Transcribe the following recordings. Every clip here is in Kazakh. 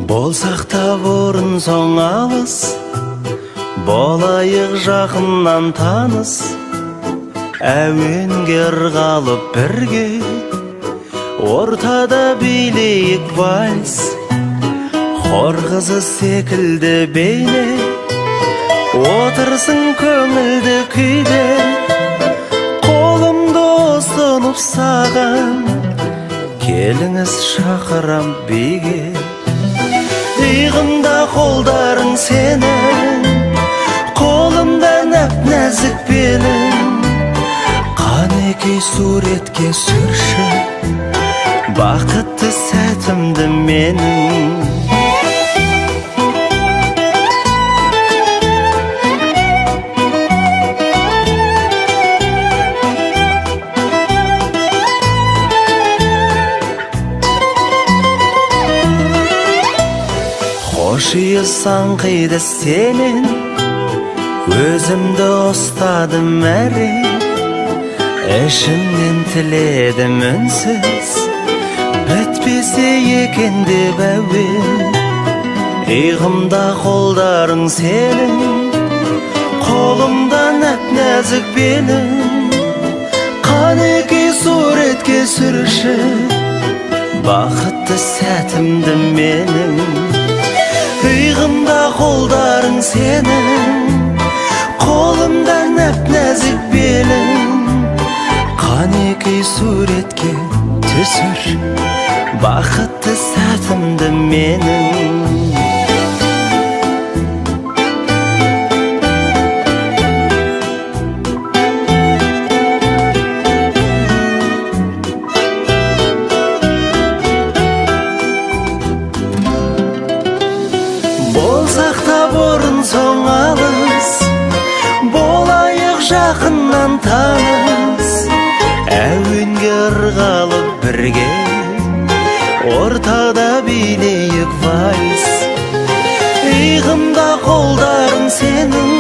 Болсақ та бұрын соң алыс, болайық жақыннан таныс. Әуенге ырғалып бірге, ортада билейік вальс. Хор қызы секілді бейне, отырсың көңілді күйде. Қолымды ұсынып саған, келіңіз шақырам биге. Иығымда қолдарың сенің, қолымда нәп-нәзік белің. Қанекей суретке сүрші, бақытты сәтімді менің. Қошиысаң қиды сенен, өзімді ұстадым әрең. Ішімнен тіледім үнсіз, бітпесе екен деп әуен. Иығымда қолдарың сенің, қолымда нәп-нәзік белің. Қанекей суретке сүрші, бақытты сәтімді менің. Иығымда қолдарың сенің, қолымда нәп-нәзік белің. Қанекей суретке түсір, бақытты сәтімді менің. Болсақ та бұрын соң алыс, болайық жақыннан таныс. Әуенге ырғалып бірге, ортада билейік вальс. Иығымда қолдарың сенің,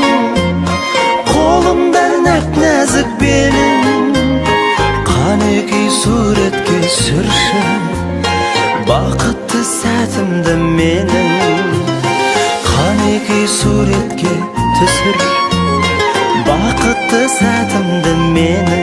қолымда нәп-нәзік белің. Қанекей суретке сүрші, бақытты сәтімді менің. Қанекей суретке түсір, бақытты сәтімді менің.